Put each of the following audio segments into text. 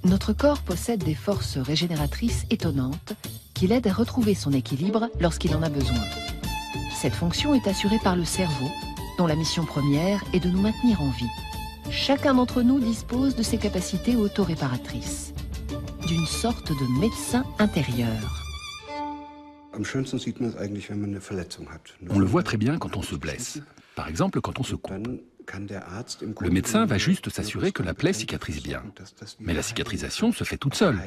Notre corps possède des forces régénératrices étonnantes qui l'aident à retrouver son équilibre lorsqu'il en a besoin. Cette fonction est assurée par le cerveau, dont la mission première est de nous maintenir en vie. Chacun d'entre nous dispose de ses capacités autoréparatrices, d'une sorte de médecin intérieur. On le voit très bien quand on se blesse, par exemple quand on se coupe. Le médecin va juste s'assurer que la plaie cicatrise bien. Mais la cicatrisation se fait toute seule,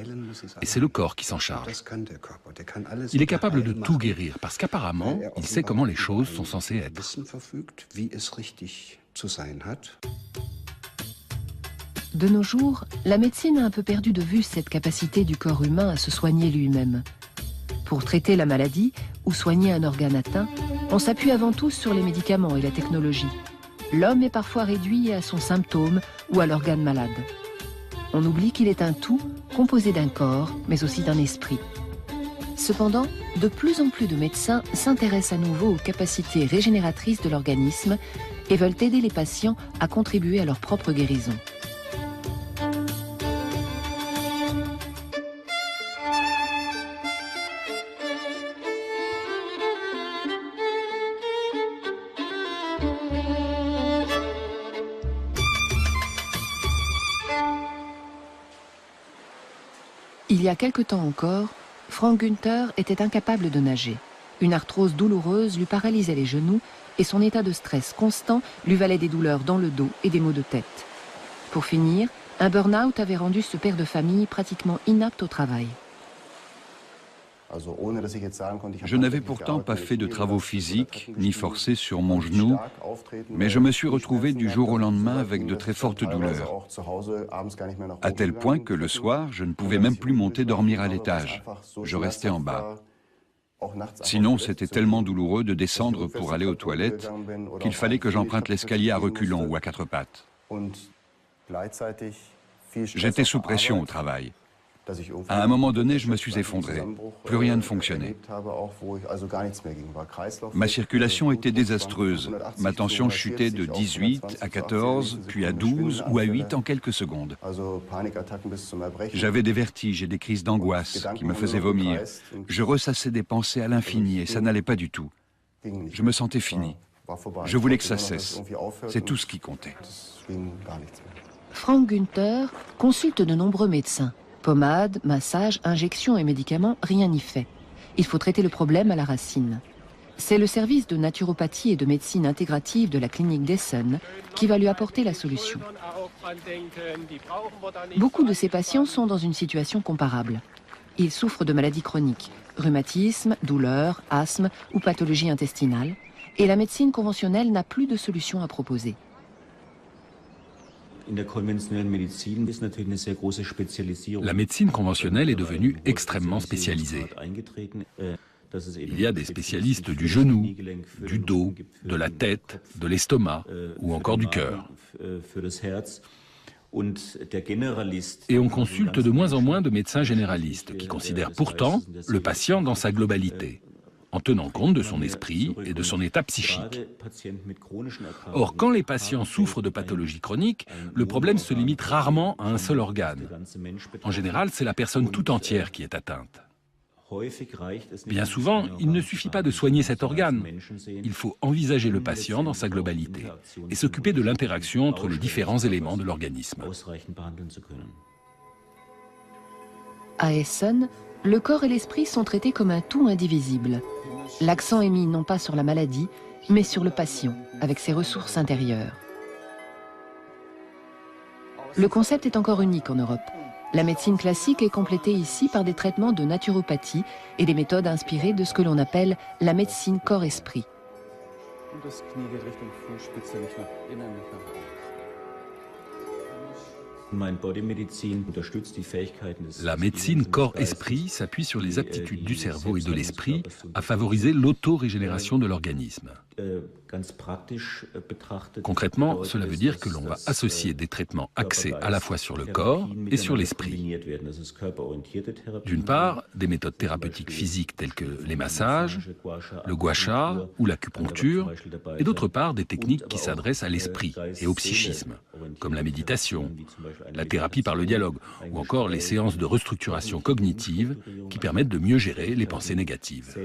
et c'est le corps qui s'en charge. Il est capable de tout guérir, parce qu'apparemment, il sait comment les choses sont censées être. De nos jours, la médecine a un peu perdu de vue cette capacité du corps humain à se soigner lui-même. Pour traiter la maladie ou soigner un organe atteint, on s'appuie avant tout sur les médicaments et la technologie. L'homme est parfois réduit à son symptôme ou à l'organe malade. On oublie qu'il est un tout composé d'un corps, mais aussi d'un esprit. Cependant, de plus en plus de médecins s'intéressent à nouveau aux capacités régénératrices de l'organisme et veulent aider les patients à contribuer à leur propre guérison. Il y a quelque temps encore, Frank Günther était incapable de nager. Une arthrose douloureuse lui paralysait les genoux et son état de stress constant lui valait des douleurs dans le dos et des maux de tête. Pour finir, un burn-out avait rendu ce père de famille pratiquement inapte au travail. Je n'avais pourtant pas fait de travaux physiques, ni forcé sur mon genou, mais je me suis retrouvé du jour au lendemain avec de très fortes douleurs, à tel point que le soir, je ne pouvais même plus monter dormir à l'étage. Je restais en bas. Sinon, c'était tellement douloureux de descendre pour aller aux toilettes qu'il fallait que j'emprunte l'escalier à reculons ou à quatre pattes. J'étais sous pression au travail. À un moment donné, je me suis effondré. Plus rien ne fonctionnait. Ma circulation était désastreuse. Ma tension chutait de 18 à 14, puis à 12 ou à 8 en quelques secondes. J'avais des vertiges et des crises d'angoisse qui me faisaient vomir. Je ressassais des pensées à l'infini et ça n'allait pas du tout. Je me sentais fini. Je voulais que ça cesse. C'est tout ce qui comptait. Frank Günther consulte de nombreux médecins. Pommades, massages, injections et médicaments, rien n'y fait. Il faut traiter le problème à la racine. C'est le service de naturopathie et de médecine intégrative de la clinique d'Essen qui va lui apporter la solution. Beaucoup de ces patients sont dans une situation comparable. Ils souffrent de maladies chroniques, rhumatisme, douleurs, asthme ou pathologie intestinale, et la médecine conventionnelle n'a plus de solution à proposer. La médecine conventionnelle est devenue extrêmement spécialisée. Il y a des spécialistes du genou, du dos, de la tête, de l'estomac ou encore du cœur. Et on consulte de moins en moins de médecins généralistes qui considèrent pourtant le patient dans sa globalité, en tenant compte de son esprit et de son état psychique. Or, quand les patients souffrent de pathologies chroniques, le problème se limite rarement à un seul organe. En général, c'est la personne tout entière qui est atteinte. Bien souvent, il ne suffit pas de soigner cet organe. Il faut envisager le patient dans sa globalité et s'occuper de l'interaction entre les différents éléments de l'organisme. À Essen, le corps et l'esprit sont traités comme un tout indivisible. L'accent est mis non pas sur la maladie, mais sur le patient, avec ses ressources intérieures. Le concept est encore unique en Europe. La médecine classique est complétée ici par des traitements de naturopathie et des méthodes inspirées de ce que l'on appelle la médecine corps-esprit. La médecine corps-esprit s'appuie sur les aptitudes du cerveau et de l'esprit à favoriser l'autorégénération de l'organisme. Concrètement, cela veut dire que l'on va associer des traitements axés à la fois sur le corps et sur l'esprit. D'une part, des méthodes thérapeutiques physiques telles que les massages, le gua sha ou l'acupuncture, et d'autre part, des techniques qui s'adressent à l'esprit et au psychisme, comme la méditation, la thérapie par le dialogue, ou encore les séances de restructuration cognitive qui permettent de mieux gérer les pensées négatives.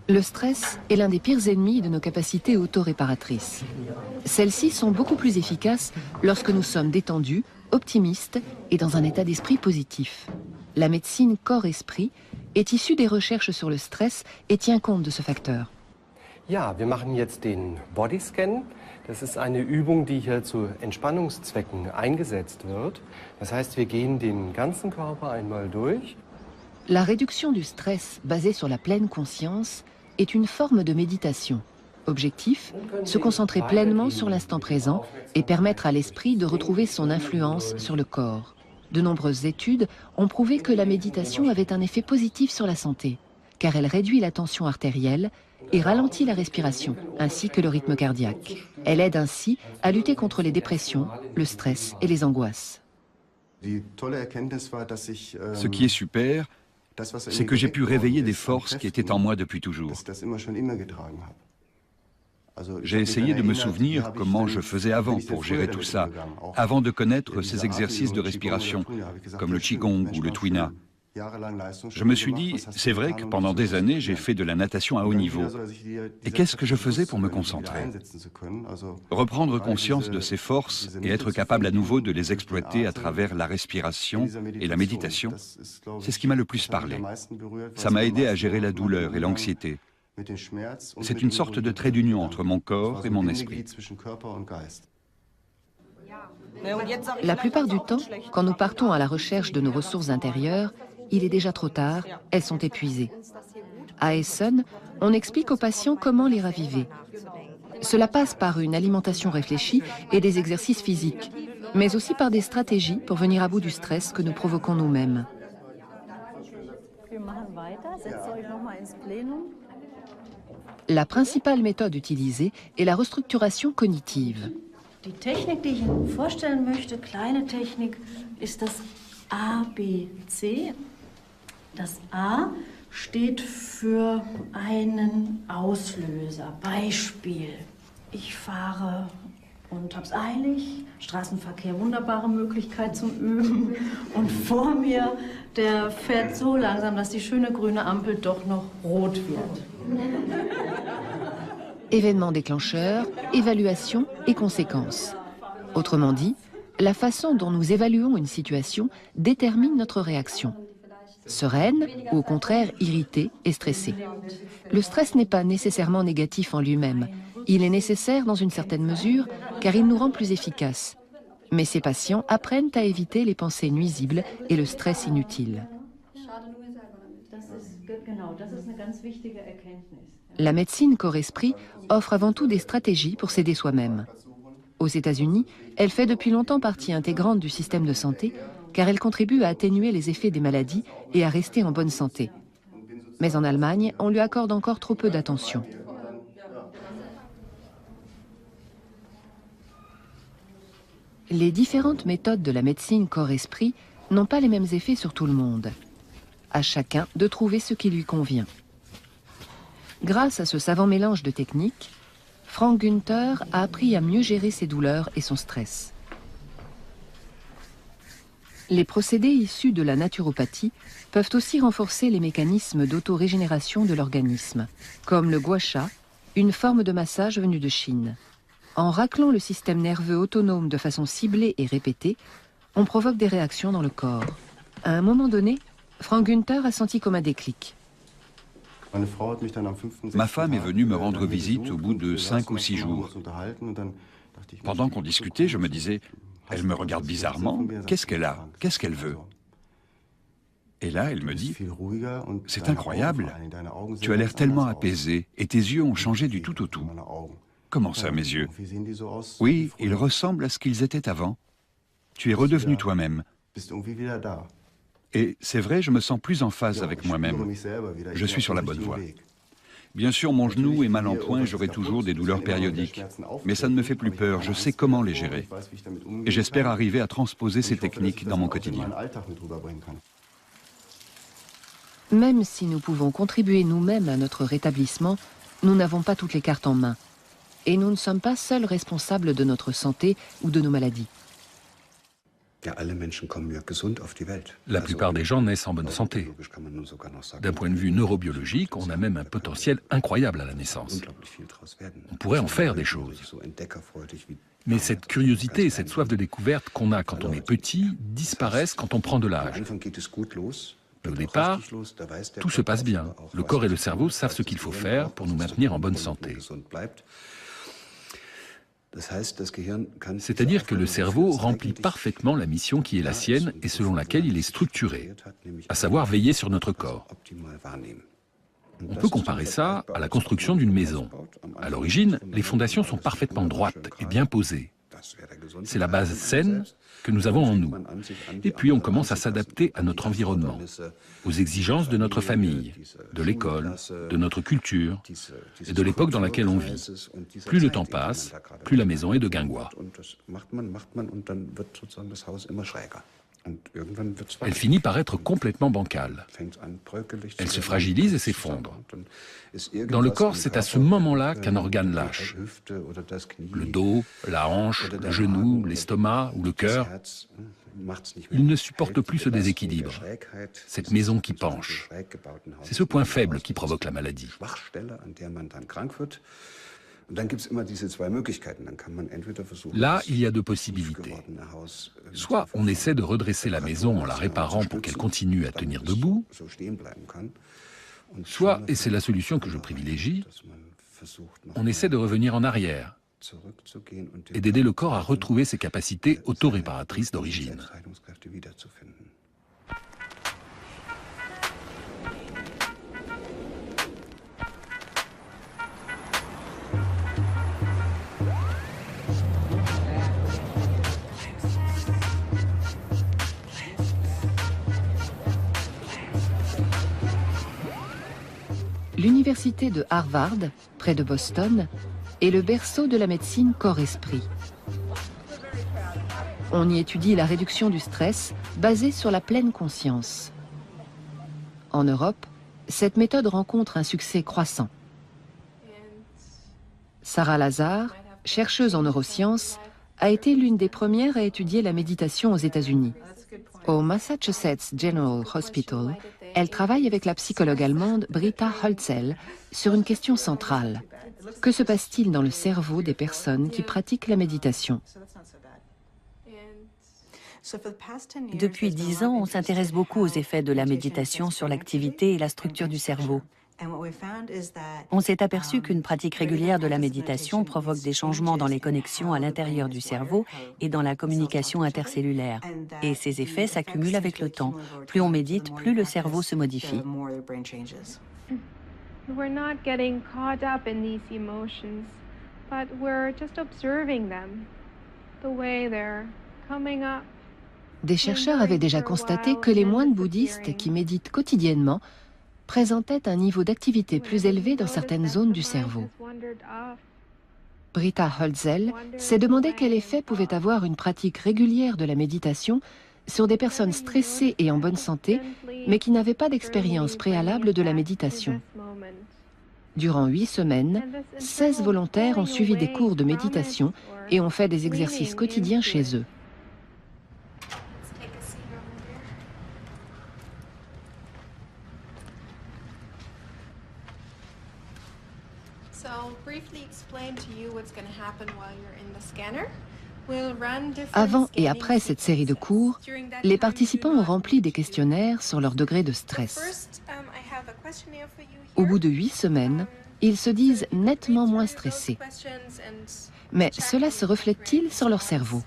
Le stress est l'un des pires ennemis de nos capacités auto-réparatrices. Celles-ci sont beaucoup plus efficaces lorsque nous sommes détendus, optimistes et dans un état d'esprit positif. La médecine corps-esprit est issue des recherches sur le stress et tient compte de ce facteur. Ja, wir machen jetzt den Bodyscan. Das ist eine Übung, die hier zu Entspannungszwecken eingesetzt wird. Das heißt, wir gehen den ganzen Körper einmal durch. La réduction du stress basée sur la pleine conscience est une forme de méditation. Objectif, se concentrer pleinement sur l'instant présent et permettre à l'esprit de retrouver son influence sur le corps. De nombreuses études ont prouvé que la méditation avait un effet positif sur la santé, car elle réduit la tension artérielle et ralentit la respiration, ainsi que le rythme cardiaque. Elle aide ainsi à lutter contre les dépressions, le stress et les angoisses. Ce qui est super, c'est que j'ai pu réveiller des forces qui étaient en moi depuis toujours. J'ai essayé de me souvenir comment je faisais avant pour gérer tout ça, avant de connaître ces exercices de respiration, comme le Qigong ou le Tuina. Je me suis dit, c'est vrai que pendant des années, j'ai fait de la natation à haut niveau. Et qu'est-ce que je faisais pour me concentrer? Reprendre conscience de ces forces et être capable à nouveau de les exploiter à travers la respiration et la méditation, c'est ce qui m'a le plus parlé. Ça m'a aidé à gérer la douleur et l'anxiété. C'est une sorte de trait d'union entre mon corps et mon esprit. La plupart du temps, quand nous partons à la recherche de nos ressources intérieures, il est déjà trop tard, elles sont épuisées. À Essen, on explique aux patients comment les raviver. Cela passe par une alimentation réfléchie et des exercices physiques, mais aussi par des stratégies pour venir à bout du stress que nous provoquons nous-mêmes. La principale méthode utilisée est la restructuration cognitive. Die Technik, die ich Ihnen vorstellen möchte, kleine Technik, ist das ABC. Das A steht für einen Auslöser. Beispiel: Ich fahre und hab's eilig, Straßenverkehr, wunderbare Möglichkeit zum Üben. Und vor mir, der fährt so langsam, dass die schöne grüne Ampel doch noch rot wird. Événements déclencheurs, évaluation et conséquences. Autrement dit, la façon dont nous évaluons une situation détermine notre réaction. Sereine ou au contraire irritée et stressée. Le stress n'est pas nécessairement négatif en lui-même. Il est nécessaire dans une certaine mesure car il nous rend plus efficaces. Mais ces patients apprennent à éviter les pensées nuisibles et le stress inutile. La médecine corps-esprit offre avant tout des stratégies pour s'aider soi-même. Aux États-Unis, elle fait depuis longtemps partie intégrante du système de santé car elle contribue à atténuer les effets des maladies et à rester en bonne santé. Mais en Allemagne, on lui accorde encore trop peu d'attention. Les différentes méthodes de la médecine corps-esprit n'ont pas les mêmes effets sur tout le monde. À chacun de trouver ce qui lui convient. Grâce à ce savant mélange de techniques, Frank Günther a appris à mieux gérer ses douleurs et son stress. Les procédés issus de la naturopathie peuvent aussi renforcer les mécanismes d'autorégénération de l'organisme, comme le gua sha, une forme de massage venue de Chine. En raclant le système nerveux autonome de façon ciblée et répétée, on provoque des réactions dans le corps. À un moment donné, Frank Günther a senti comme un déclic. Ma femme est venue me rendre visite au bout de 5 ou 6 jours. Pendant qu'on discutait, je me disais, elle me regarde bizarrement, qu'est-ce qu'elle a? Qu'est-ce qu'elle veut? Et là, elle me dit, c'est incroyable, tu as l'air tellement apaisé et tes yeux ont changé du tout au tout. Comment ça, mes yeux? Oui, ils ressemblent à ce qu'ils étaient avant. Tu es redevenu toi-même. Et c'est vrai, je me sens plus en phase avec moi-même. Je suis sur la bonne voie. Bien sûr, mon genou est mal en point et j'aurai toujours des douleurs périodiques. Mais ça ne me fait plus peur, je sais comment les gérer. Et j'espère arriver à transposer ces techniques dans mon quotidien. Même si nous pouvons contribuer nous-mêmes à notre rétablissement, nous n'avons pas toutes les cartes en main. Et nous ne sommes pas seuls responsables de notre santé ou de nos maladies. La plupart des gens naissent en bonne santé. D'un point de vue neurobiologique, on a même un potentiel incroyable à la naissance. On pourrait en faire des choses. Mais cette curiosité et cette soif de découverte qu'on a quand on est petit disparaissent quand on prend de l'âge. Mais au départ, tout se passe bien. Le corps et le cerveau savent ce qu'il faut faire pour nous maintenir en bonne santé. C'est-à-dire que le cerveau remplit parfaitement la mission qui est la sienne et selon laquelle il est structuré, à savoir veiller sur notre corps. On peut comparer ça à la construction d'une maison. À l'origine, les fondations sont parfaitement droites et bien posées. C'est la base saine que nous avons en nous. Et puis on commence à s'adapter à notre environnement, aux exigences de notre famille, de l'école, de notre culture et de l'époque dans laquelle on vit. Plus le temps passe, plus la maison est de guingois. Elle finit par être complètement bancale. Elle se fragilise et s'effondre. Dans le corps, c'est à ce moment-là qu'un organe lâche. Le dos, la hanche, le genou, l'estomac ou le cœur. Il ne supporte plus ce déséquilibre, cette maison qui penche. C'est ce point faible qui provoque la maladie. Là, il y a deux possibilités. Soit on essaie de redresser la maison en la réparant pour qu'elle continue à tenir debout, soit, et c'est la solution que je privilégie, on essaie de revenir en arrière et d'aider le corps à retrouver ses capacités autoréparatrices d'origine. L'université de Harvard, près de Boston, est le berceau de la médecine corps-esprit. On y étudie la réduction du stress basée sur la pleine conscience. En Europe, cette méthode rencontre un succès croissant. Sarah Lazar, chercheuse en neurosciences, a été l'une des premières à étudier la méditation aux États-Unis. Au Massachusetts General Hospital, elle travaille avec la psychologue allemande Britta Holzel sur une question centrale. Que se passe-t-il dans le cerveau des personnes qui pratiquent la méditation ? Depuis 10 ans, on s'intéresse beaucoup aux effets de la méditation sur l'activité et la structure du cerveau. On s'est aperçu qu'une pratique régulière de la méditation provoque des changements dans les connexions à l'intérieur du cerveau et dans la communication intercellulaire. Et ces effets s'accumulent avec le temps. Plus on médite, plus le cerveau se modifie. We're not getting caught up in these emotions, but we're just observing them, the way they're coming up. Des chercheurs avaient déjà constaté que les moines bouddhistes qui méditent quotidiennement présentaient un niveau d'activité plus élevé dans certaines zones du cerveau. Britta Holzel s'est demandé quel effet pouvait avoir une pratique régulière de la méditation sur des personnes stressées et en bonne santé, mais qui n'avaient pas d'expérience préalable de la méditation. Durant 8 semaines, 16 volontaires ont suivi des cours de méditation et ont fait des exercices quotidiens chez eux. Avant et après cette série de cours, les participants ont rempli des questionnaires sur leur degré de stress. Au bout de 8 semaines, ils se disent nettement moins stressés. Mais cela se reflète-t-il sur leur cerveau ?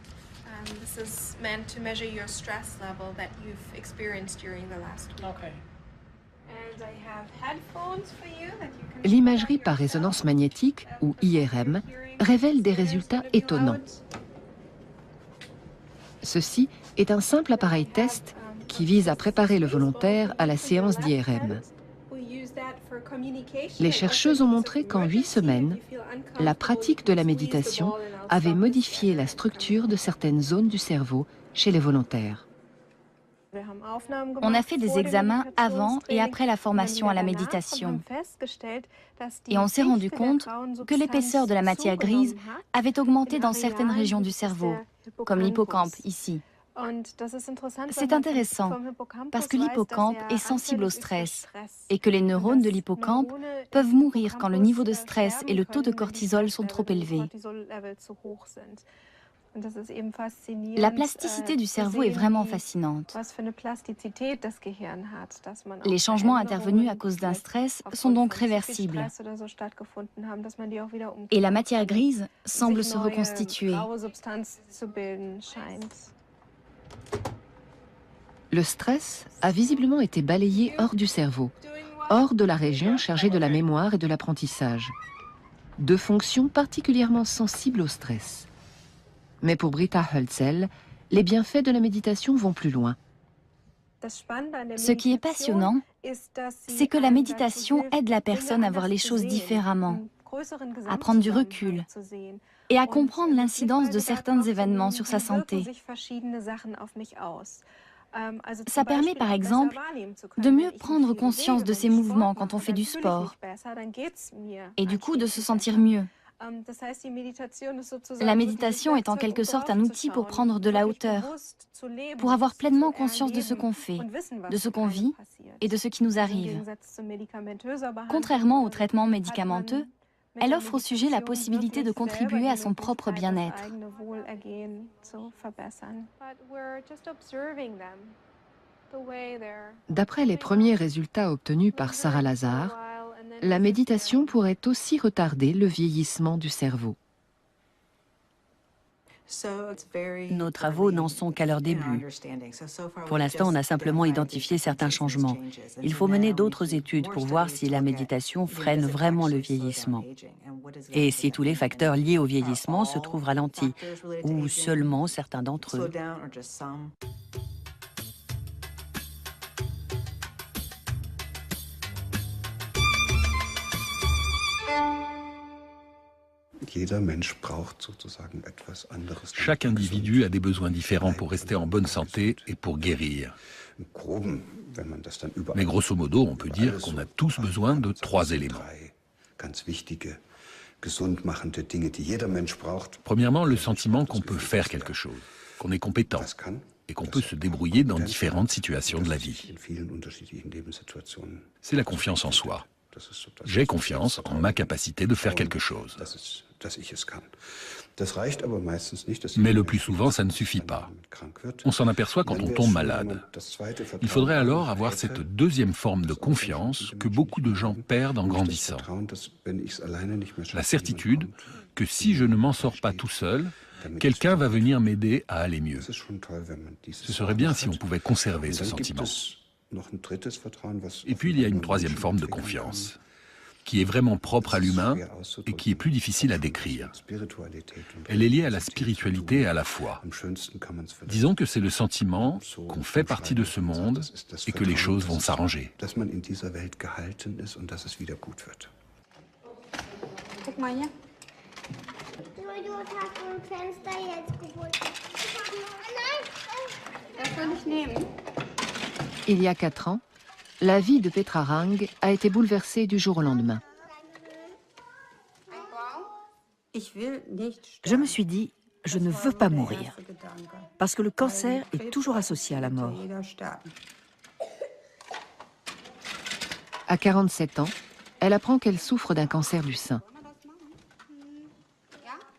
L'imagerie par résonance magnétique, ou IRM, révèle des résultats étonnants. Ceci est un simple appareil test qui vise à préparer le volontaire à la séance d'IRM. Les chercheuses ont montré qu'en 8 semaines, la pratique de la méditation avait modifié la structure de certaines zones du cerveau chez les volontaires. On a fait des examens avant et après la formation à la méditation. Et on s'est rendu compte que l'épaisseur de la matière grise avait augmenté dans certaines régions du cerveau, comme l'hippocampe ici. C'est intéressant parce que l'hippocampe est sensible au stress et que les neurones de l'hippocampe peuvent mourir quand le niveau de stress et le taux de cortisol sont trop élevés. La plasticité du cerveau est vraiment fascinante. Les changements intervenus à cause d'un stress sont donc réversibles. Et la matière grise semble se reconstituer. Le stress a visiblement été balayé hors du cerveau, hors de la région chargée de la mémoire et de l'apprentissage. Deux fonctions particulièrement sensibles au stress. Mais pour Britta Hölzel, les bienfaits de la méditation vont plus loin. Ce qui est passionnant, c'est que la méditation aide la personne à voir les choses différemment, à prendre du recul et à comprendre l'incidence de certains événements sur sa santé. Ça permet par exemple de mieux prendre conscience de ses mouvements quand on fait du sport et du coup de se sentir mieux. La méditation est en quelque sorte un outil pour prendre de la hauteur, pour avoir pleinement conscience de ce qu'on fait, de ce qu'on vit et de ce qui nous arrive. Contrairement au traitement médicamenteux, elle offre au sujet la possibilité de contribuer à son propre bien-être. D'après les premiers résultats obtenus par Sarah Lazare, la méditation pourrait aussi retarder le vieillissement du cerveau. Nos travaux n'en sont qu'à leur début. Pour l'instant, on a simplement identifié certains changements. Il faut mener d'autres études pour voir si la méditation freine vraiment le vieillissement. Et si tous les facteurs liés au vieillissement se trouvent ralentis, ou seulement certains d'entre eux. Chaque individu a des besoins différents pour rester en bonne santé et pour guérir. Mais grosso modo, on peut dire qu'on a tous besoin de 3 éléments. Premièrement, le sentiment qu'on peut faire quelque chose, qu'on est compétent et qu'on peut se débrouiller dans différentes situations de la vie. C'est la confiance en soi. J'ai confiance en ma capacité de faire quelque chose. Mais le plus souvent, ça ne suffit pas. On s'en aperçoit quand on tombe malade. Il faudrait alors avoir cette deuxième forme de confiance que beaucoup de gens perdent en grandissant. La certitude que si je ne m'en sors pas tout seul, quelqu'un va venir m'aider à aller mieux. Ce serait bien si on pouvait conserver ce sentiment. Et puis il y a une troisième forme de confiance, qui est vraiment propre à l'humain et qui est plus difficile à décrire. Elle est liée à la spiritualité et à la foi. Disons que c'est le sentiment qu'on fait partie de ce monde et que les choses vont s'arranger. Il y a 4 ans, la vie de Petra Rang a été bouleversée du jour au lendemain. Je me suis dit, je ne veux pas mourir, parce que le cancer est toujours associé à la mort. À 47 ans, elle apprend qu'elle souffre d'un cancer du sein.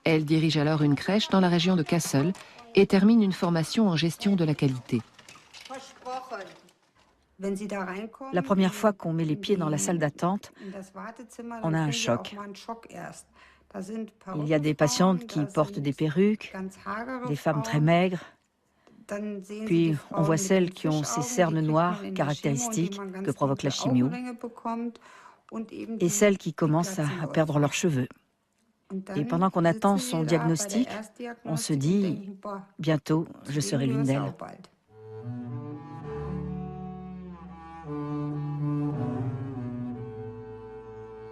Elle dirige alors une crèche dans la région de Kassel et termine une formation en gestion de la qualité. La première fois qu'on met les pieds dans la salle d'attente, on a un choc. Il y a des patientes qui portent des perruques, des femmes très maigres. Puis on voit celles qui ont ces cernes noires caractéristiques que provoque la chimio, et celles qui commencent à perdre leurs cheveux. Et pendant qu'on attend son diagnostic, on se dit, bientôt, je serai l'une d'elles.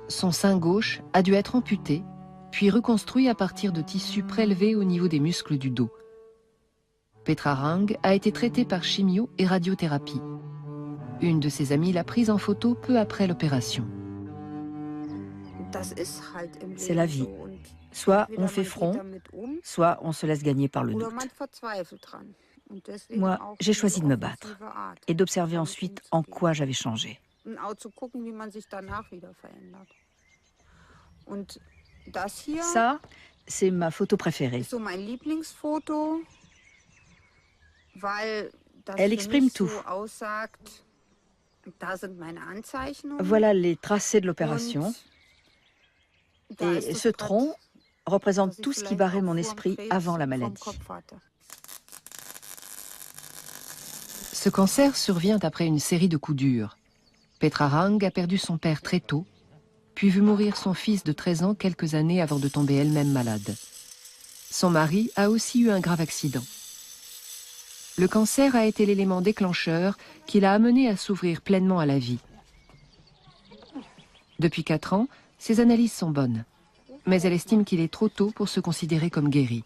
Son sein gauche a dû être amputé, puis reconstruit à partir de tissus prélevés au niveau des muscles du dos. Petra Rang a été traitée par chimio et radiothérapie. Une de ses amies l'a prise en photo peu après l'opération. C'est la vie. Soit on fait front, soit on se laisse gagner par le doute. Moi, j'ai choisi de me battre et d'observer ensuite en quoi j'avais changé. Ça, c'est ma photo préférée. Elle exprime tout. Voilà les tracés de l'opération. Et ce tronc représente tout ce qui barrait mon esprit avant la maladie. Ce cancer survient après une série de coups durs. Petra Rang a perdu son père très tôt, puis vu mourir son fils de 13 ans quelques années avant de tomber elle-même malade. Son mari a aussi eu un grave accident. Le cancer a été l'élément déclencheur qui l'a amené à s'ouvrir pleinement à la vie. Depuis 4 ans, ses analyses sont bonnes, mais elle estime qu'il est trop tôt pour se considérer comme guérie.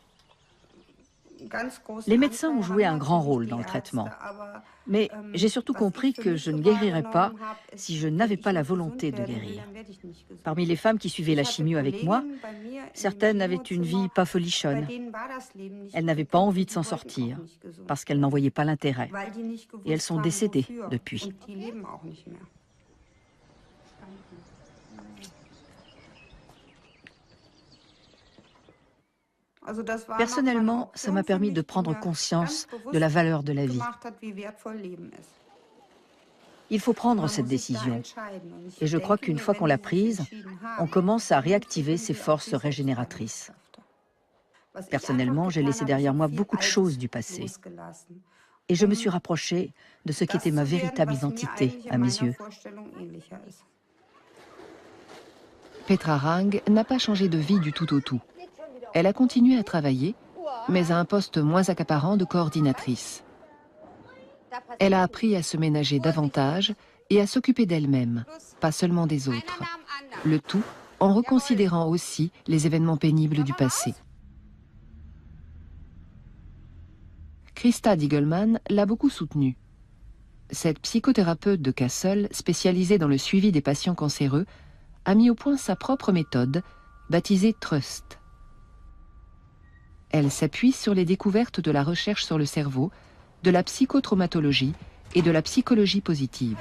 Les médecins ont joué un grand rôle dans le traitement. Mais j'ai surtout compris que je ne guérirais pas si je n'avais pas la volonté de guérir. Parmi les femmes qui suivaient la chimio avec moi, certaines avaient une vie pas folichonne. Elles n'avaient pas envie de s'en sortir parce qu'elles n'en voyaient pas l'intérêt. Et elles sont décédées depuis. Personnellement, ça m'a permis de prendre conscience de la valeur de la vie. Il faut prendre cette décision. Et je crois qu'une fois qu'on l'a prise, on commence à réactiver ses forces régénératrices. Personnellement, j'ai laissé derrière moi beaucoup de choses du passé. Et je me suis rapprochée de ce qui était ma véritable identité à mes yeux. Petra Rang n'a pas changé de vie du tout au tout. Elle a continué à travailler, mais à un poste moins accaparant de coordinatrice. Elle a appris à se ménager davantage et à s'occuper d'elle-même, pas seulement des autres. Le tout en reconsidérant aussi les événements pénibles du passé. Christa Diegelmann l'a beaucoup soutenue. Cette psychothérapeute de Kassel, spécialisée dans le suivi des patients cancéreux, a mis au point sa propre méthode, baptisée Trust. Elle s'appuie sur les découvertes de la recherche sur le cerveau, de la psychotraumatologie et de la psychologie positive.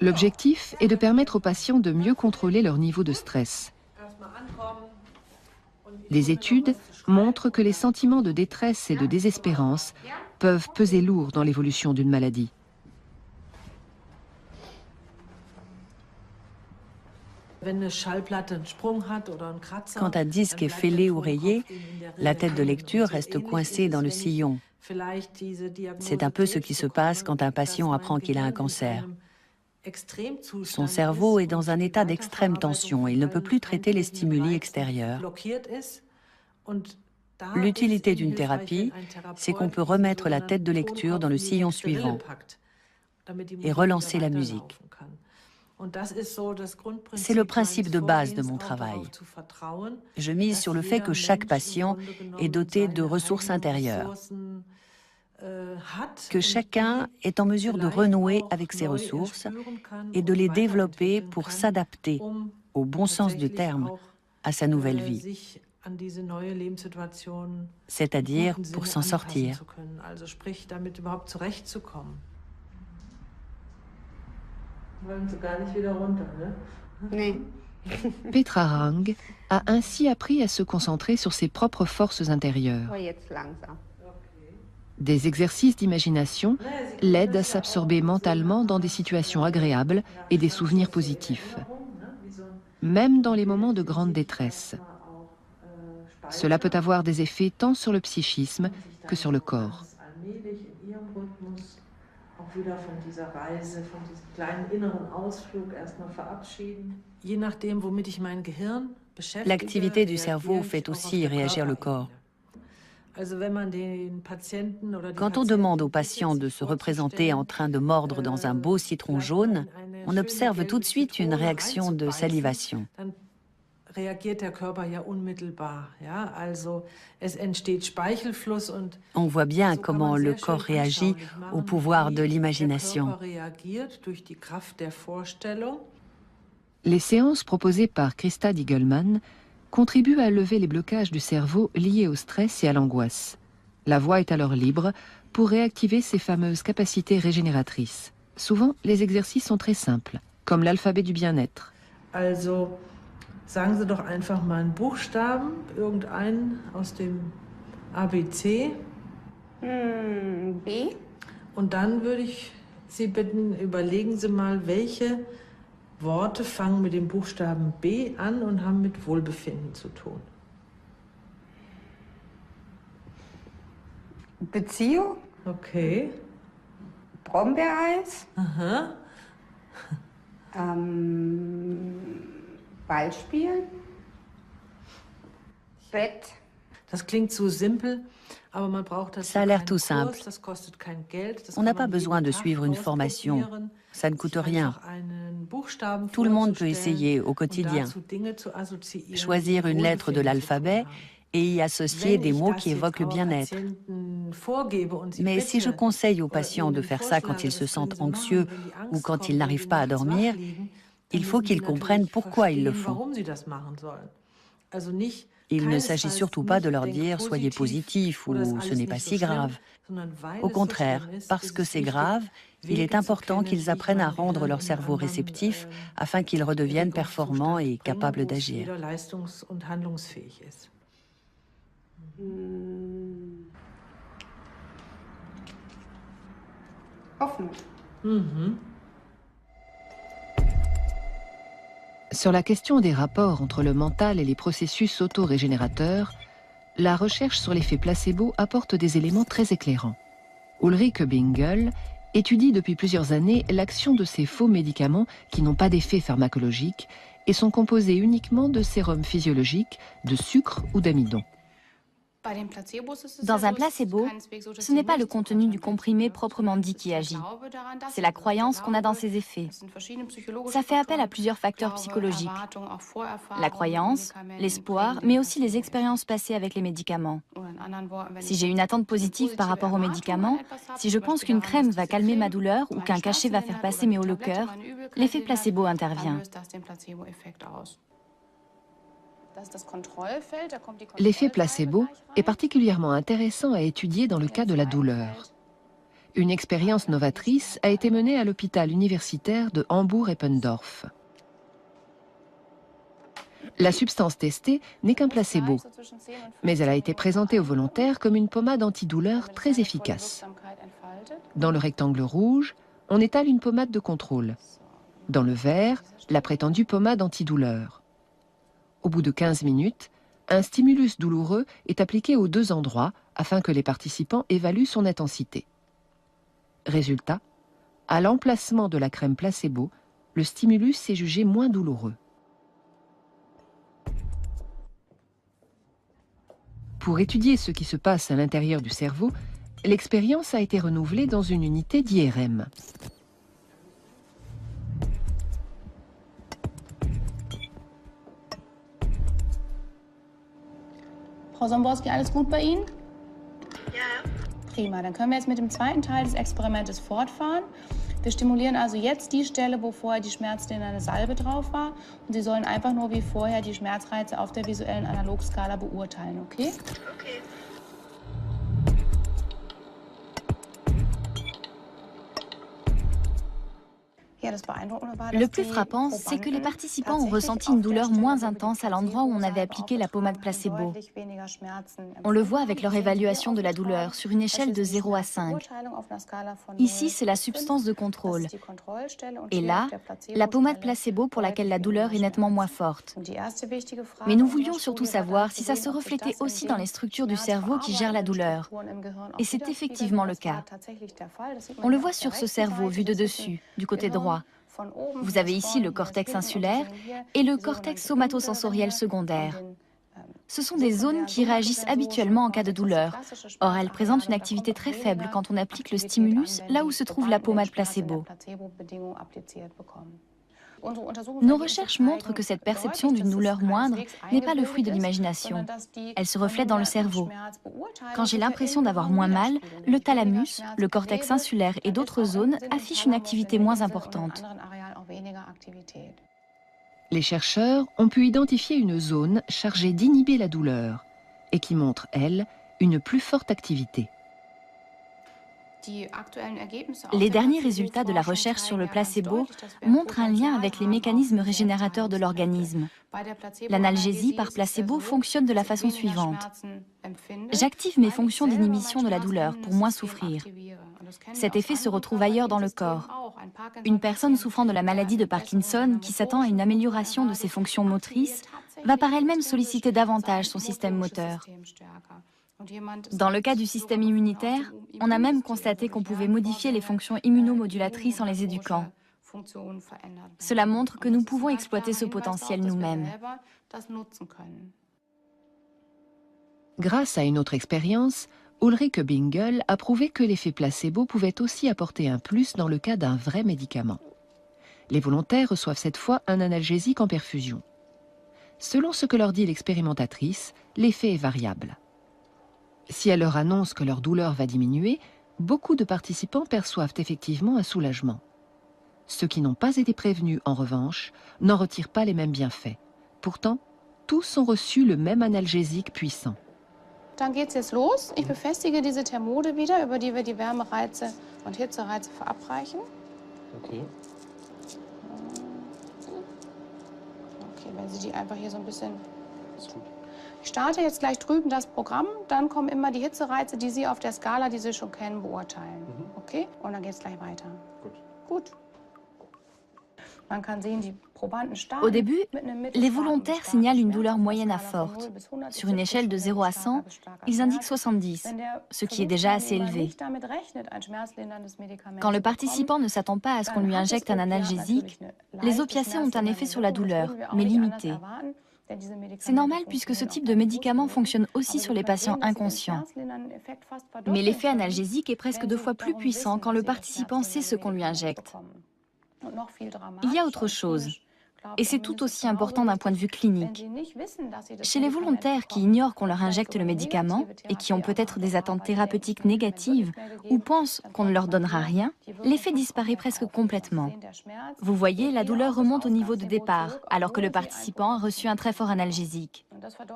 L'objectif est de permettre aux patients de mieux contrôler leur niveau de stress. Des études montrent que les sentiments de détresse et de désespérance peuvent peser lourd dans l'évolution d'une maladie. Quand un disque est fêlé ou rayé, la tête de lecture reste coincée dans le sillon. C'est un peu ce qui se passe quand un patient apprend qu'il a un cancer. Son cerveau est dans un état d'extrême tension et il ne peut plus traiter les stimuli extérieurs. L'utilité d'une thérapie, c'est qu'on peut remettre la tête de lecture dans le sillon suivant et relancer la musique. C'est le principe de base de mon travail. Je mise sur le fait que chaque patient est doté de ressources intérieures, que chacun est en mesure de renouer avec ses ressources et de les développer pour s'adapter, au bon sens du terme, à sa nouvelle vie, c'est-à-dire pour s'en sortir. Petra Rang a ainsi appris à se concentrer sur ses propres forces intérieures. Des exercices d'imagination l'aident à s'absorber mentalement dans des situations agréables et des souvenirs positifs, même dans les moments de grande détresse. Cela peut avoir des effets tant sur le psychisme que sur le corps. L'activité du cerveau fait aussi réagir le corps. Quand on demande aux patients de se représenter en train de mordre dans un beau citron jaune, on observe tout de suite une réaction de salivation. On voit bien comment le corps réagit au pouvoir de l'imagination. Les séances proposées par Christa Diegelmann contribuent à lever les blocages du cerveau liés au stress et à l'angoisse. La voix est alors libre pour réactiver ces fameuses capacités régénératrices. Souvent, les exercices sont très simples, comme l'alphabet du bien-être. Also, sagen Sie doch einfach mal einen Buchstaben, irgendeinen aus dem ABC. B. Und dann würde ich Sie bitten, überlegen Sie mal, welche Worte fangen mit dem Buchstaben B an und haben mit Wohlbefinden zu tun. Beziehung. Okay. Brombeereis. Aha. Ball spielen. Bett. Das klingt so simpel, aber man braucht das. Ça a l'air tout simple. On n'a pas besoin de suivre une formation. Ça ne coûte rien. Tout le monde peut essayer au quotidien. Choisir une lettre de l'alphabet et y associer des mots qui évoquent le bien-être. Mais si je conseille aux patients de faire ça quand ils se sentent anxieux ou quand ils n'arrivent pas à dormir, il faut qu'ils comprennent pourquoi ils le font. Il ne s'agit surtout pas de leur dire « soyez positifs » ou « ce n'est pas si grave ». Au contraire, parce que c'est grave, il est important qu'ils apprennent à rendre leur cerveau réceptif afin qu'ils redeviennent performants et capables d'agir. Sur la question des rapports entre le mental et les processus auto-régénérateurs, la recherche sur l'effet placebo apporte des éléments très éclairants. Ulrike Bingel étudie depuis plusieurs années l'action de ces faux médicaments qui n'ont pas d'effet pharmacologique et sont composés uniquement de sérum physiologique, de sucre ou d'amidon. Dans un placebo, ce n'est pas le contenu du comprimé proprement dit qui agit. C'est la croyance qu'on a dans ses effets. Ça fait appel à plusieurs facteurs psychologiques. La croyance, l'espoir, mais aussi les expériences passées avec les médicaments. Si j'ai une attente positive par rapport aux médicaments, si je pense qu'une crème va calmer ma douleur ou qu'un cachet va faire passer mes hauts le cœur, l'effet placebo intervient. L'effet placebo est particulièrement intéressant à étudier dans le cas de la douleur. Une expérience novatrice a été menée à l'hôpital universitaire de Hambourg-Eppendorf. La substance testée n'est qu'un placebo, mais elle a été présentée aux volontaires comme une pommade antidouleur très efficace. Dans le rectangle rouge, on étale une pommade de contrôle. Dans le vert, la prétendue pommade antidouleur. Au bout de 15 minutes, un stimulus douloureux est appliqué aux deux endroits afin que les participants évaluent son intensité. Résultat, à l'emplacement de la crème placebo, le stimulus est jugé moins douloureux. Pour étudier ce qui se passe à l'intérieur du cerveau, l'expérience a été renouvelée dans une unité d'IRM. Frau Somborski, alles gut bei Ihnen? Ja. Prima, dann können wir jetzt mit dem zweiten Teil des Experimentes fortfahren. Wir stimulieren also jetzt die Stelle, wo vorher die schmerzdämpfende Salbe drauf war. Und Sie sollen einfach nur wie vorher die Schmerzreize auf der visuellen Analogskala beurteilen, okay? Okay. Le plus frappant, c'est que les participants ont ressenti une douleur moins intense à l'endroit où on avait appliqué la pommade placebo. On le voit avec leur évaluation de la douleur sur une échelle de 0 à 5. Ici, c'est la substance de contrôle. Et là, la pommade placebo pour laquelle la douleur est nettement moins forte. Mais nous voulions surtout savoir si ça se reflétait aussi dans les structures du cerveau qui gèrent la douleur. Et c'est effectivement le cas. On le voit sur ce cerveau vu de dessus, du côté droit. Vous avez ici le cortex insulaire et le cortex somatosensoriel secondaire. Ce sont des zones qui réagissent habituellement en cas de douleur. Or, elles présentent une activité très faible quand on applique le stimulus là où se trouve la pommade placebo. Nos recherches montrent que cette perception d'une douleur moindre n'est pas le fruit de l'imagination. Elle se reflète dans le cerveau. Quand j'ai l'impression d'avoir moins mal, le thalamus, le cortex insulaire et d'autres zones affichent une activité moins importante. Les chercheurs ont pu identifier une zone chargée d'inhiber la douleur et qui montre, elle, une plus forte activité. Les derniers résultats de la recherche sur le placebo montrent un lien avec les mécanismes régénérateurs de l'organisme. L'analgésie par placebo fonctionne de la façon suivante. J'active mes fonctions d'inhibition de la douleur pour moins souffrir. Cet effet se retrouve ailleurs dans le corps. Une personne souffrant de la maladie de Parkinson qui s'attend à une amélioration de ses fonctions motrices va par elle-même solliciter davantage son système moteur. Dans le cas du système immunitaire, on a même constaté qu'on pouvait modifier les fonctions immunomodulatrices en les éduquant. Cela montre que nous pouvons exploiter ce potentiel nous-mêmes. Grâce à une autre expérience, Ulrike Bingel a prouvé que l'effet placebo pouvait aussi apporter un plus dans le cas d'un vrai médicament. Les volontaires reçoivent cette fois un analgésique en perfusion. Selon ce que leur dit l'expérimentatrice, l'effet est variable. Si elle leur annonce que leur douleur va diminuer, beaucoup de participants perçoivent effectivement un soulagement. Ceux qui n'ont pas été prévenus, en revanche, n'en retirent pas les mêmes bienfaits. Pourtant, tous ont reçu le même analgésique puissant. Dann geht's jetzt los. Ich befestige diese Thermode wieder, über die wir die Wärmereize und Hitzereize verabreichen. Okay. Okay, wenn Sie die einfach hier so ein bisschen... Ich starte jetzt gleich drüben das Programm, dann kommen immer die Hitzereize, die Sie auf der Skala, die Sie schon kennen, beurteilen. Okay? Und dann geht's gleich weiter. Gut. Au début, les volontaires signalent une douleur moyenne à forte. Sur une échelle de 0 à 100, ils indiquent 70, ce qui est déjà assez élevé. Quand le participant ne s'attend pas à ce qu'on lui injecte un analgésique, les opiacés ont un effet sur la douleur, mais limité. C'est normal puisque ce type de médicament fonctionne aussi sur les patients inconscients. Mais l'effet analgésique est presque 2 fois plus puissant quand le participant sait ce qu'on lui injecte. Il y a autre chose, et c'est tout aussi important d'un point de vue clinique. Chez les volontaires qui ignorent qu'on leur injecte le médicament et qui ont peut-être des attentes thérapeutiques négatives ou pensent qu'on ne leur donnera rien, l'effet disparaît presque complètement. Vous voyez, la douleur remonte au niveau de départ, alors que le participant a reçu un très fort analgésique.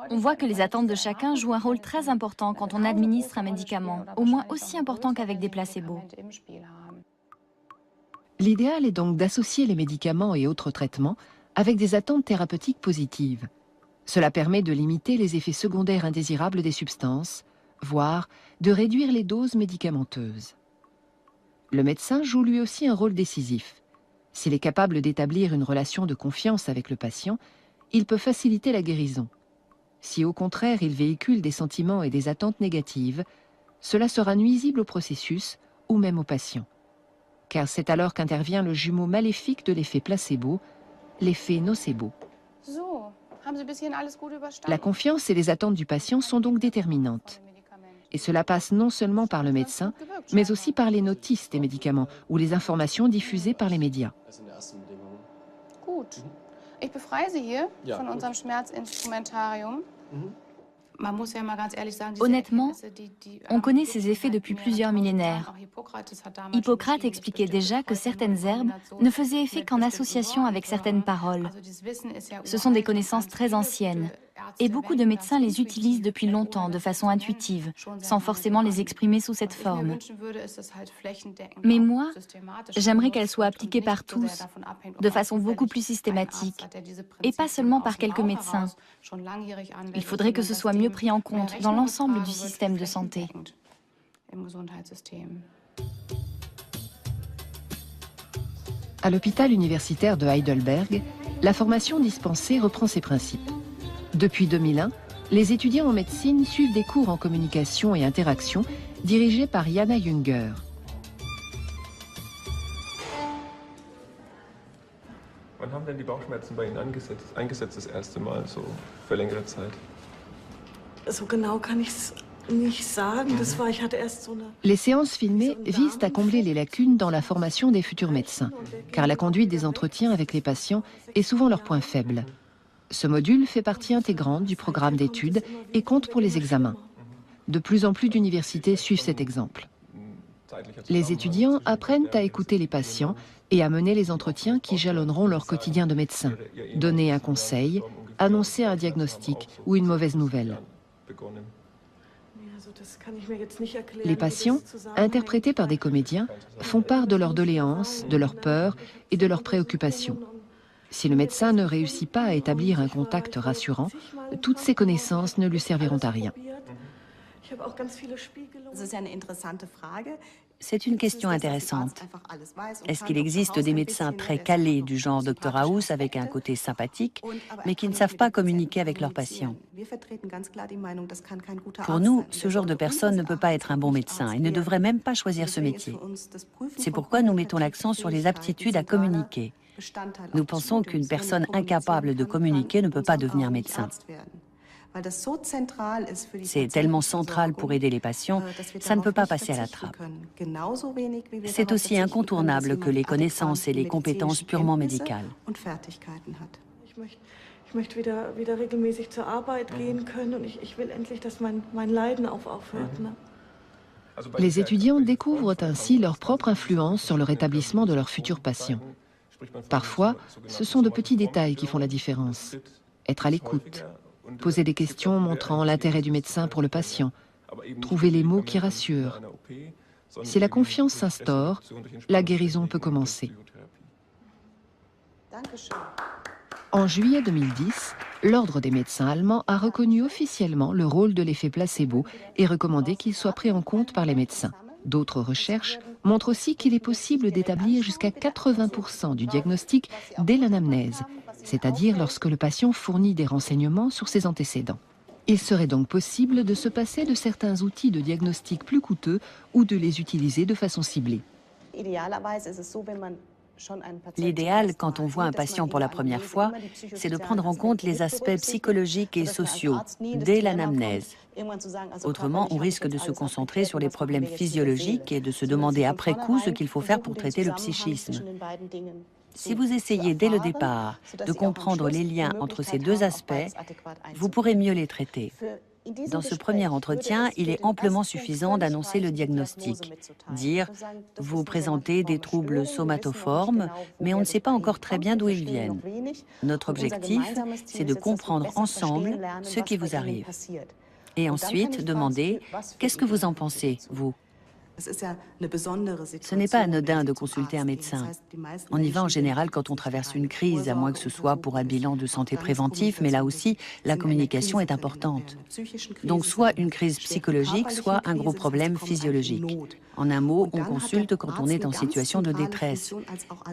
On voit que les attentes de chacun jouent un rôle très important quand on administre un médicament, au moins aussi important qu'avec des placebos. L'idéal est donc d'associer les médicaments et autres traitements avec des attentes thérapeutiques positives. Cela permet de limiter les effets secondaires indésirables des substances, voire de réduire les doses médicamenteuses. Le médecin joue lui aussi un rôle décisif. S'il est capable d'établir une relation de confiance avec le patient, il peut faciliter la guérison. Si au contraire il véhicule des sentiments et des attentes négatives, cela sera nuisible au processus ou même au patient. Car c'est alors qu'intervient le jumeau maléfique de l'effet placebo, l'effet nocebo. La confiance et les attentes du patient sont donc déterminantes. Et cela passe non seulement par le médecin, mais aussi par les notices des médicaments ou les informations diffusées par les médias. Gut. Ich befreie Sie hier von unserem Schmerzinstrumentarium. Honnêtement, on connaît ces effets depuis plusieurs millénaires. Hippocrate expliquait déjà que certaines herbes ne faisaient effet qu'en association avec certaines paroles. Ce sont des connaissances très anciennes, et beaucoup de médecins les utilisent depuis longtemps de façon intuitive, sans forcément les exprimer sous cette forme. Mais moi, j'aimerais qu'elles soient appliquées par tous, de façon beaucoup plus systématique, et pas seulement par quelques médecins. Il faudrait que ce soit mieux pris en compte dans l'ensemble du système de santé. À l'hôpital universitaire de Heidelberg, la formation dispensée reprend ses principes. Depuis 2001, les étudiants en médecine suivent des cours en communication et interaction dirigés par Jana Jünger. Wann haben denn die Bauchschmerzen bei Ihnen eingesetzt das erste Mal, so für längere Zeit? So genau kann ich es Les séances filmées visent à combler les lacunes dans la formation des futurs médecins, car la conduite des entretiens avec les patients est souvent leur point faible. Ce module fait partie intégrante du programme d'études et compte pour les examens. De plus en plus d'universités suivent cet exemple. Les étudiants apprennent à écouter les patients et à mener les entretiens qui jalonneront leur quotidien de médecin, donner un conseil, annoncer un diagnostic ou une mauvaise nouvelle. Les patients, interprétés par des comédiens, font part de leurs doléances, de leurs peurs et de leurs préoccupations. Si le médecin ne réussit pas à établir un contact rassurant, toutes ces connaissances ne lui serviront à rien. C'est une question intéressante. Est-ce qu'il existe des médecins très calés du genre Dr House avec un côté sympathique, mais qui ne savent pas communiquer avec leurs patients? Pour nous, ce genre de personne ne peut pas être un bon médecin et ne devrait même pas choisir ce métier. C'est pourquoi nous mettons l'accent sur les aptitudes à communiquer. Nous pensons qu'une personne incapable de communiquer ne peut pas devenir médecin. C'est tellement central pour aider les patients, ça ne peut pas passer à la trappe. C'est aussi incontournable que les connaissances et les compétences purement médicales. Ich möchte wieder regelmäßig zur Arbeit gehen können und ich will endlich, dass mein Leiden aufhört. Les étudiants découvrent ainsi leur propre influence sur le rétablissement de leurs futurs patients. Parfois, ce sont de petits détails qui font la différence. Être à l'écoute, poser des questions montrant l'intérêt du médecin pour le patient, trouver les mots qui rassurent. Si la confiance s'instaure, la guérison peut commencer. En juillet 2010, l'Ordre des médecins allemands a reconnu officiellement le rôle de l'effet placebo et recommandé qu'il soit pris en compte par les médecins. D'autres recherches montrent aussi qu'il est possible d'établir jusqu'à 80% du diagnostic dès l'anamnèse, c'est-à-dire lorsque le patient fournit des renseignements sur ses antécédents. Il serait donc possible de se passer de certains outils de diagnostic plus coûteux ou de les utiliser de façon ciblée. L'idéal, quand on voit un patient pour la première fois, c'est de prendre en compte les aspects psychologiques et sociaux dès l'anamnèse. Autrement, on risque de se concentrer sur les problèmes physiologiques et de se demander après coup ce qu'il faut faire pour traiter le psychisme. Si vous essayez dès le départ de comprendre les liens entre ces deux aspects, vous pourrez mieux les traiter. Dans ce premier entretien, il est amplement suffisant d'annoncer le diagnostic. Dire « vous présentez des troubles somatoformes, mais on ne sait pas encore très bien d'où ils viennent ». Notre objectif, c'est de comprendre ensemble ce qui vous arrive. Et ensuite, demander « qu'est-ce que vous en pensez, vous ?» Ce n'est pas anodin de consulter un médecin. On y va en général quand on traverse une crise, à moins que ce soit pour un bilan de santé préventif, mais là aussi, la communication est importante. Donc soit une crise psychologique, soit un gros problème physiologique. En un mot, on consulte quand on est en situation de détresse.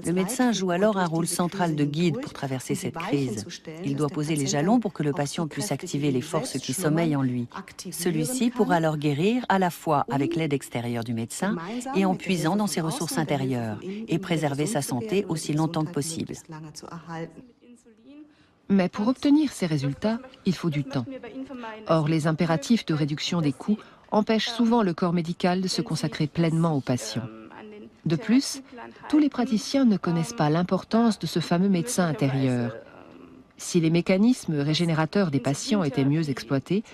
Le médecin joue alors un rôle central de guide pour traverser cette crise. Il doit poser les jalons pour que le patient puisse activer les forces qui sommeillent en lui. Celui-ci pourra alors guérir à la fois avec l'aide extérieure du médecin et en puisant dans ses ressources intérieures et préserver sa santé aussi longtemps que possible. Mais pour obtenir ces résultats, il faut du temps. Or, les impératifs de réduction des coûts empêchent souvent le corps médical de se consacrer pleinement aux patients. De plus, tous les praticiens ne connaissent pas l'importance de ce fameux médecin intérieur. Si les mécanismes régénérateurs des patients étaient mieux exploités,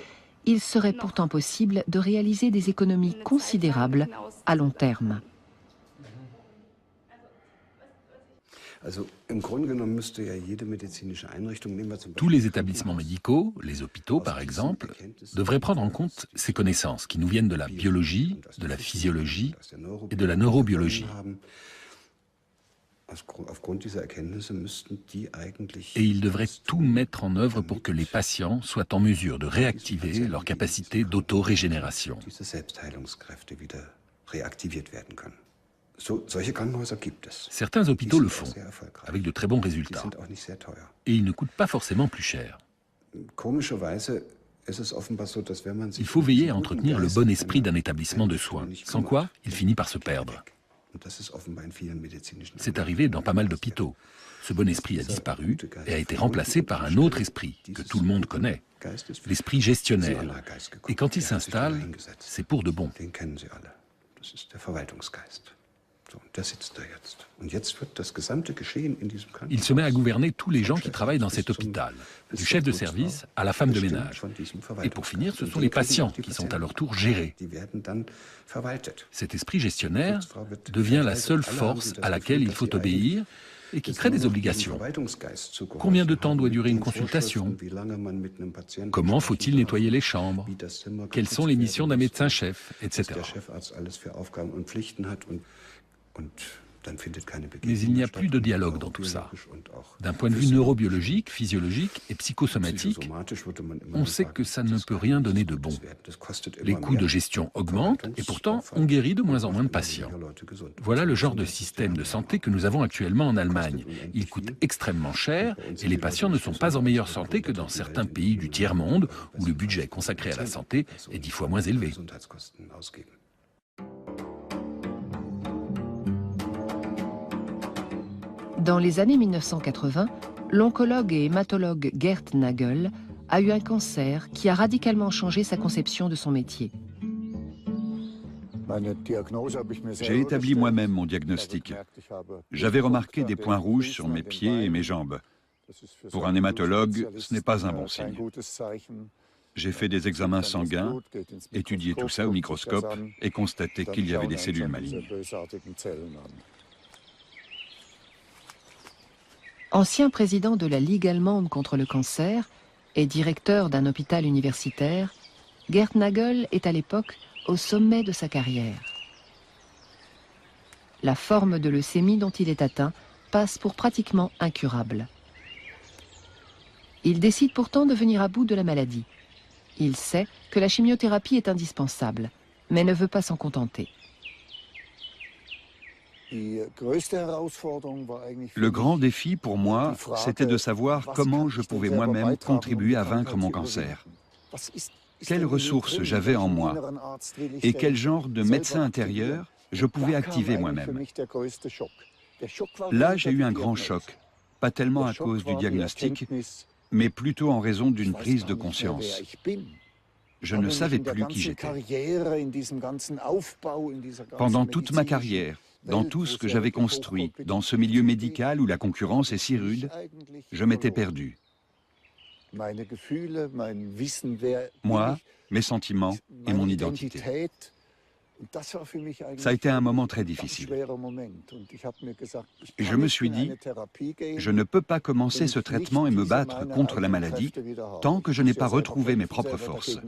il serait pourtant possible de réaliser des économies considérables à long terme. Tous les établissements médicaux, les hôpitaux par exemple, devraient prendre en compte ces connaissances qui nous viennent de la biologie, de la physiologie et de la neurobiologie. Et ils devraient tout mettre en œuvre pour que les patients soient en mesure de réactiver leur capacité d'autorégénération. Certains hôpitaux le font, avec de très bons résultats. Et ils ne coûtent pas forcément plus cher. Il faut veiller à entretenir le bon esprit d'un établissement de soins, sans quoi il finit par se perdre. C'est arrivé dans pas mal d'hôpitaux. Ce bon esprit a disparu et a été remplacé par un autre esprit que tout le monde connaît. l'esprit gestionnaire. Et quand il s'installe, c'est pour de bon. Il se met à gouverner tous les gens qui travaillent dans cet hôpital, du chef de service à la femme de ménage. Et pour finir, ce sont les patients qui sont à leur tour gérés. Cet esprit gestionnaire devient la seule force à laquelle il faut obéir et qui crée des obligations. Combien de temps doit durer une consultation? Comment faut-il nettoyer les chambres? Quelles sont les missions d'un médecin-chef, etc. Mais il n'y a plus de dialogue dans tout ça. D'un point de vue neurobiologique, physiologique et psychosomatique, on sait que ça ne peut rien donner de bon. Les coûts de gestion augmentent et pourtant on guérit de moins en moins de patients. Voilà le genre de système de santé que nous avons actuellement en Allemagne. Il coûte extrêmement cher et les patients ne sont pas en meilleure santé que dans certains pays du tiers-monde où le budget consacré à la santé est 10 fois moins élevé. Dans les années 1980, l'oncologue et hématologue Gerd Nagel a eu un cancer qui a radicalement changé sa conception de son métier. J'ai établi moi-même mon diagnostic. J'avais remarqué des points rouges sur mes pieds et mes jambes. Pour un hématologue, ce n'est pas un bon signe. J'ai fait des examens sanguins, étudié tout ça au microscope et constaté qu'il y avait des cellules malignes. Ancien président de la Ligue allemande contre le cancer et directeur d'un hôpital universitaire, Gerd Nagel est à l'époque au sommet de sa carrière. La forme de leucémie dont il est atteint passe pour pratiquement incurable. Il décide pourtant de venir à bout de la maladie. Il sait que la chimiothérapie est indispensable, mais ne veut pas s'en contenter. Le grand défi pour moi, c'était de savoir comment je pouvais moi-même contribuer à vaincre mon cancer. Quelles ressources j'avais en moi et quel genre de médecin intérieur je pouvais activer moi-même. Là, j'ai eu un grand choc, pas tellement à cause du diagnostic, mais plutôt en raison d'une prise de conscience. Je ne savais plus qui j'étais. Pendant toute ma carrière, dans tout ce que j'avais construit, dans ce milieu médical où la concurrence est si rude, je m'étais perdu. Moi, mes sentiments et mon identité. Ça a été un moment très difficile. Je me suis dit, je ne peux pas commencer ce traitement et me battre contre la maladie tant que je n'ai pas retrouvé mes propres forces.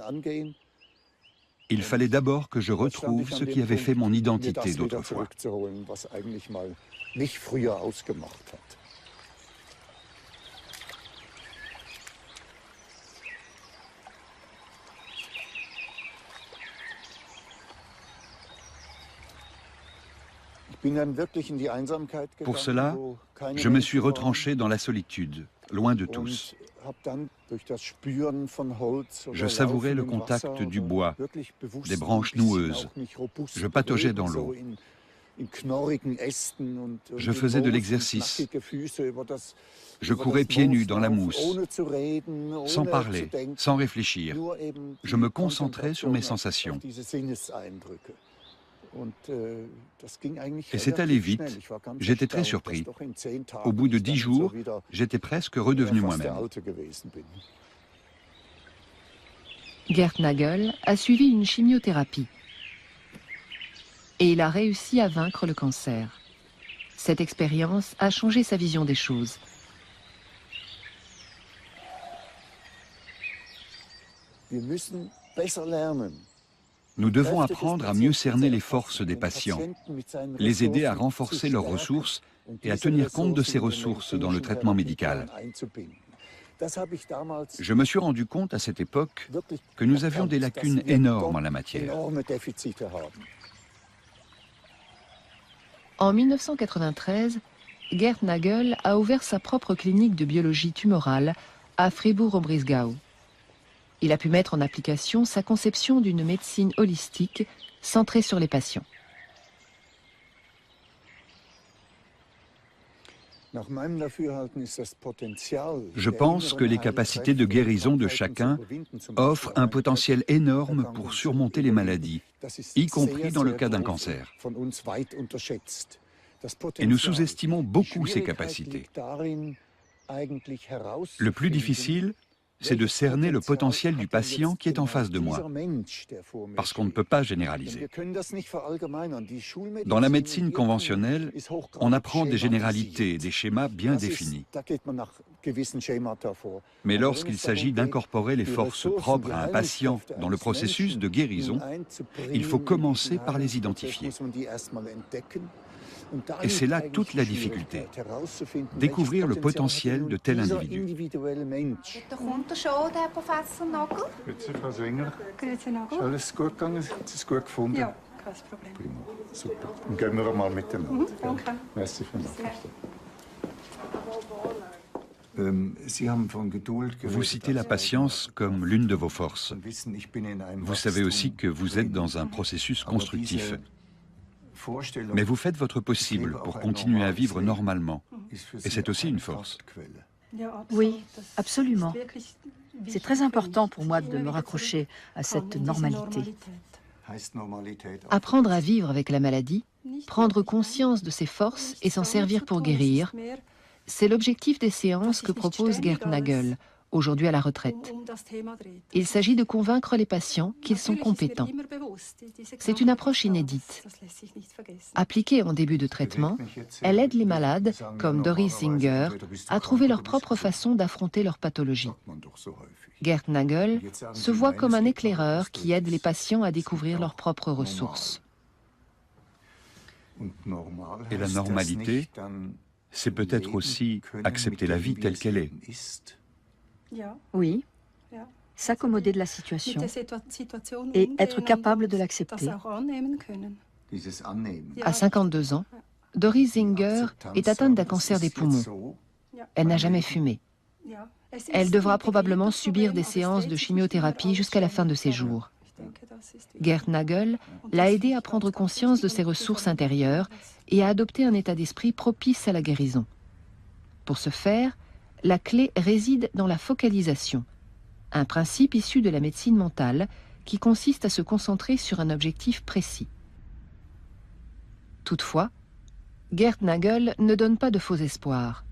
Il fallait d'abord que je retrouve ce qui avait fait mon identité d'autrefois. Pour cela, je me suis retranché dans la solitude, loin de tous. Je savourais le contact du bois, des branches noueuses. Je pataugeais dans l'eau. Je faisais de l'exercice. Je courais pieds nus dans la mousse, sans parler, sans réfléchir. Je me concentrais sur mes sensations. Et c'est allé vite. J'étais très surpris. Au bout de 10 jours, j'étais presque redevenu moi-même. Gerd Nagel a suivi une chimiothérapie. Et il a réussi à vaincre le cancer. Cette expérience a changé sa vision des choses. Nous devons apprendre à mieux cerner les forces des patients, les aider à renforcer leurs ressources et à tenir compte de ces ressources dans le traitement médical. Je me suis rendu compte à cette époque que nous avions des lacunes énormes en la matière. En 1993, Gerd Nagel a ouvert sa propre clinique de biologie tumorale à Fribourg-au-Brisgau. Il a pu mettre en application sa conception d'une médecine holistique centrée sur les patients. Je pense que les capacités de guérison de chacun offrent un potentiel énorme pour surmonter les maladies, y compris dans le cas d'un cancer. Et nous sous-estimons beaucoup ces capacités. Le plus difficile, c'est de cerner le potentiel du patient qui est en face de moi, parce qu'on ne peut pas généraliser. Dans la médecine conventionnelle, on apprend des généralités, des schémas bien définis. Mais lorsqu'il s'agit d'incorporer les forces propres à un patient dans le processus de guérison, il faut commencer par les identifier. Et c'est là toute la difficulté, découvrir le potentiel de tel individu. Kommt schon, der Professor Nagel? Grüezi, Frau Sänger. Ist alles gut gegangen? Hat Sie es gut gefunden? Ja, kein Problem. Prima, super. Dann gehen wir einmal miteinander. Danke. Merci vielmals. Vous citez la patience comme l'une de vos forces. Vous savez aussi que vous êtes dans un processus constructif. Mais vous faites votre possible pour continuer à vivre normalement. Et c'est aussi une force. Oui, absolument. C'est très important pour moi de me raccrocher à cette normalité. Apprendre à vivre avec la maladie, prendre conscience de ses forces et s'en servir pour guérir, c'est l'objectif des séances que propose Gerd Nagel, aujourd'hui à la retraite. Il s'agit de convaincre les patients qu'ils sont compétents. C'est une approche inédite. Appliquée en début de traitement, elle aide les malades, comme Doris Singer, à trouver leur propre façon d'affronter leur pathologie. Gerd Nagel se voit comme un éclaireur qui aide les patients à découvrir leurs propres ressources. Et la normalité, c'est peut-être aussi accepter la vie telle qu'elle est. Oui, s'accommoder de la situation et être capable de l'accepter. À 52 ans, Doris Singer est atteinte d'un cancer des poumons. Elle n'a jamais fumé. Elle devra probablement subir des séances de chimiothérapie jusqu'à la fin de ses jours. Gerd Nagel l'a aidée à prendre conscience de ses ressources intérieures et à adopter un état d'esprit propice à la guérison. Pour ce faire, la clé réside dans la focalisation, un principe issu de la médecine mentale qui consiste à se concentrer sur un objectif précis. Toutefois, Gerd Nagel ne donne pas de faux espoirs.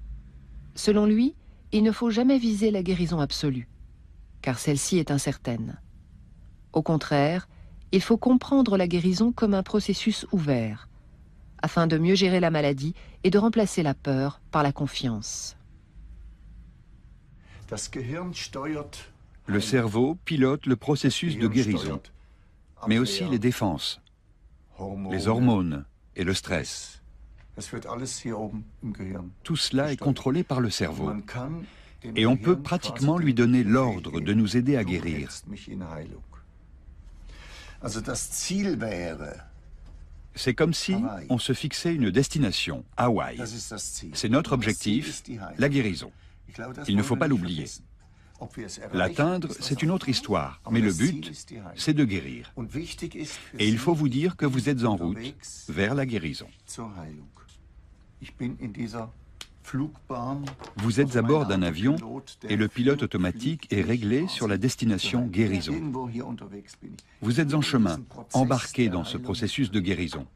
Selon lui, il ne faut jamais viser la guérison absolue, car celle-ci est incertaine. Au contraire, il faut comprendre la guérison comme un processus ouvert, afin de mieux gérer la maladie et de remplacer la peur par la confiance. Le cerveau pilote le processus de guérison, mais aussi les défenses, les hormones et le stress. Tout cela est contrôlé par le cerveau. Et on peut pratiquement lui donner l'ordre de nous aider à guérir. C'est comme si on se fixait une destination, Hawaï. C'est notre objectif, la guérison. Il ne faut pas l'oublier. L'atteindre, c'est une autre histoire, mais le but, c'est de guérir. Et il faut vous dire que vous êtes en route vers la guérison. Vous êtes à bord d'un avion et le pilote automatique est réglé sur la destination guérison. Vous êtes en chemin, embarqué dans ce processus de guérison.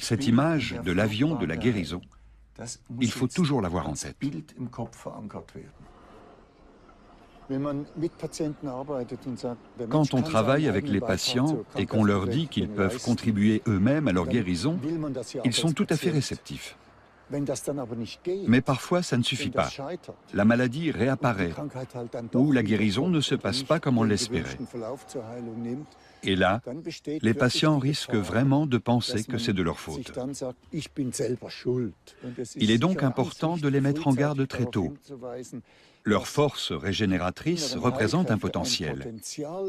Cette image de l'avion de la guérison, il faut toujours l'avoir en tête. Quand on travaille avec les patients et qu'on leur dit qu'ils peuvent contribuer eux-mêmes à leur guérison, ils sont tout à fait réceptifs. Mais parfois, ça ne suffit pas. La maladie réapparaît, ou la guérison ne se passe pas comme on l'espérait. Et là, les patients risquent vraiment de penser que c'est de leur faute. Il est donc important de les mettre en garde très tôt. Leur force régénératrice représente un potentiel,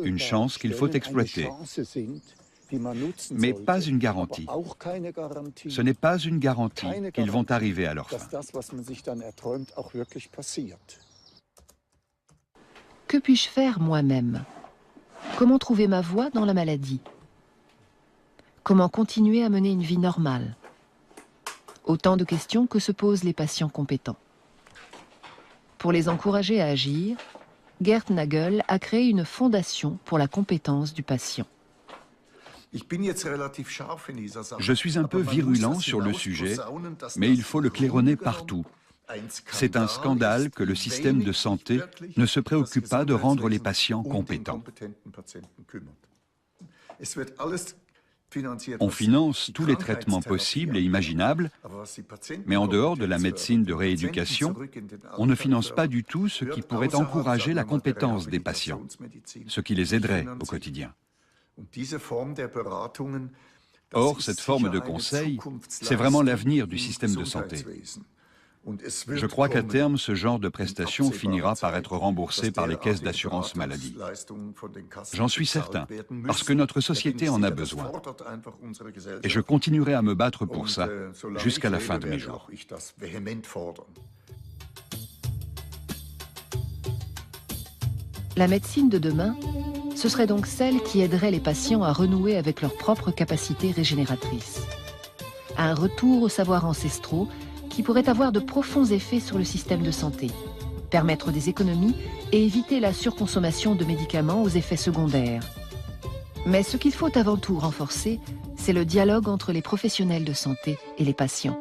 une chance qu'il faut exploiter. Mais pas une garantie. Ce n'est pas une garantie qu'ils vont arriver à leur fin. Que puis-je faire moi-même? Comment trouver ma voie dans la maladie? Comment continuer à mener une vie normale? Autant de questions que se posent les patients compétents. Pour les encourager à agir, Gerd Nagel a créé une fondation pour la compétence du patient. Je suis un peu virulent sur le sujet, mais il faut le claironner partout. C'est un scandale que le système de santé ne se préoccupe pas de rendre les patients compétents. On finance tous les traitements possibles et imaginables, mais en dehors de la médecine de rééducation, on ne finance pas du tout ce qui pourrait encourager la compétence des patients, ce qui les aiderait au quotidien. Or, cette forme de conseil, c'est vraiment l'avenir du système de santé. Je crois qu'à terme, ce genre de prestation finira par être remboursé par les caisses d'assurance maladie. J'en suis certain, parce que notre société en a besoin. Et je continuerai à me battre pour ça jusqu'à la fin de mes jours. La médecine de demain, ce serait donc celle qui aiderait les patients à renouer avec leurs propres capacités régénératrices. Un retour aux savoirs ancestraux qui pourrait avoir de profonds effets sur le système de santé, permettre des économies et éviter la surconsommation de médicaments aux effets secondaires. Mais ce qu'il faut avant tout renforcer, c'est le dialogue entre les professionnels de santé et les patients.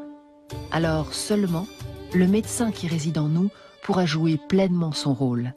Alors seulement, le médecin qui réside en nous pourra jouer pleinement son rôle.